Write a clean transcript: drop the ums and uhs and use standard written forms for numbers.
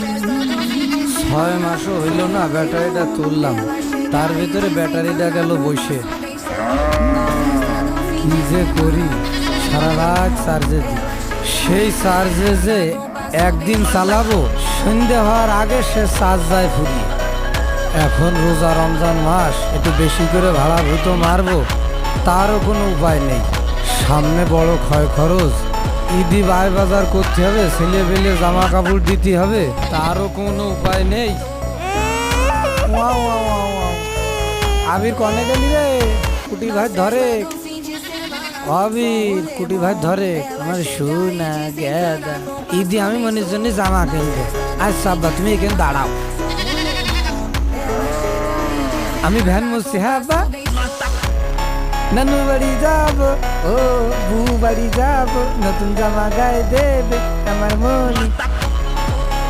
6 মাসও হইল না ব্যাটারিটা তুললাম, তার ভিতরে ব্যাটারিটা গেল বসে। কি যে করি, সারা রাত চার্জে দিই। সেই চার্জে যে একদিন চালাবো, সন্ধ্যে হওয়ার আগে সে চার্জ যায় ফুরিয়ে। এখন রোজা রমজান মাস, একটু বেশি করে ভাড়া ভূতো মারবো, তারও কোনো উপায় নেই। সামনে বড় ক্ষয় খরচ, ঈদি বায় বাজার করতে হবে, ছেলে পেলে জামা কাপড় দিতে হবে, তারও কোনো উপায় নেই। আবির কনে গেলি রে? কুটি ভাই ধরে, আবির কুটি ভাই ধরে আমার সোনা গেদা। ঈদি আমি মনের জন্য জামা কিনবো। আচ্ছা আব্বা তুমি এখানে দাঁড়াও, আমি ভ্যান মুছছি। হ্যাঁ আব্বা, নানু বাড়ি যাব, ও বউ বাড়ি যাব, নতুন জামা গায়ে দেবে আমার মনি।